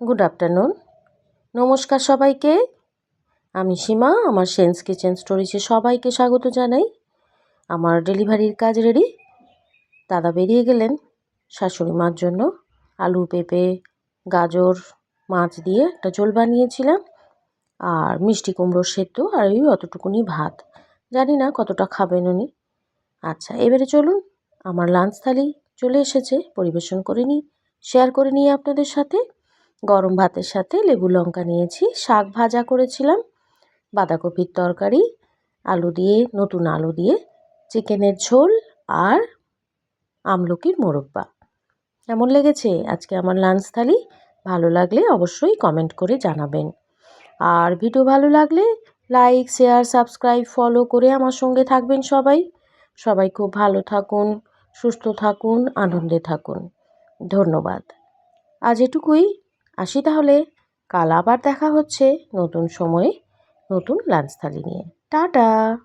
Good afternoon. নমস্কার সবাইকে। আমি সীমা। আমার সেন্স কিচেন স্টোরিজে সবাইকে স্বাগত জানাই। আমার ডেলিভারির কাজ রেডি। দাদা বেরিয়ে গেলেন শাশুড়ি মার জন্য। আলু, পেঁপে, গাজর, মাছ দিয়ে একটা ঝোল বানিয়েছিলাম, আর মিষ্টি কুমড়োর সেদ্ধ, আর ওই অতটুকুনি ভাত। জানি না কতটা খাবেন উনি। আচ্ছা, এবারে চলুন, আমার লাঞ্চ থালি চলে এসেছে, পরিবেশন করে নিই, শেয়ার করে নিই আপনাদের সাথে। গরম ভাতের সাথে লেবু লঙ্কা নিয়েছি, শাক ভাজা করেছিলাম, বাঁধাকপির তরকারি, নতুন আলু দিয়ে চিকেনের ঝোল, আর আমলকির মোরব্বা। কেমন লেগেছে আজকে আমার লাঞ্চ থালি? ভালো লাগলে অবশ্যই কমেন্ট করে জানাবেন। আর ভিডিও ভালো লাগলে লাইক, শেয়ার, সাবস্ক্রাইব, ফলো করে আমার সঙ্গে থাকবেন সবাই। সবাই খুব ভালো থাকুন, সুস্থ থাকুন, আনন্দে থাকুন। ধন্যবাদ। আজ এটুকুই। আসি তাহলে। কাল আবার দেখা হচ্ছে নতুন সময়ে, নতুন লাঞ্চ থালি নিয়ে। টাটা।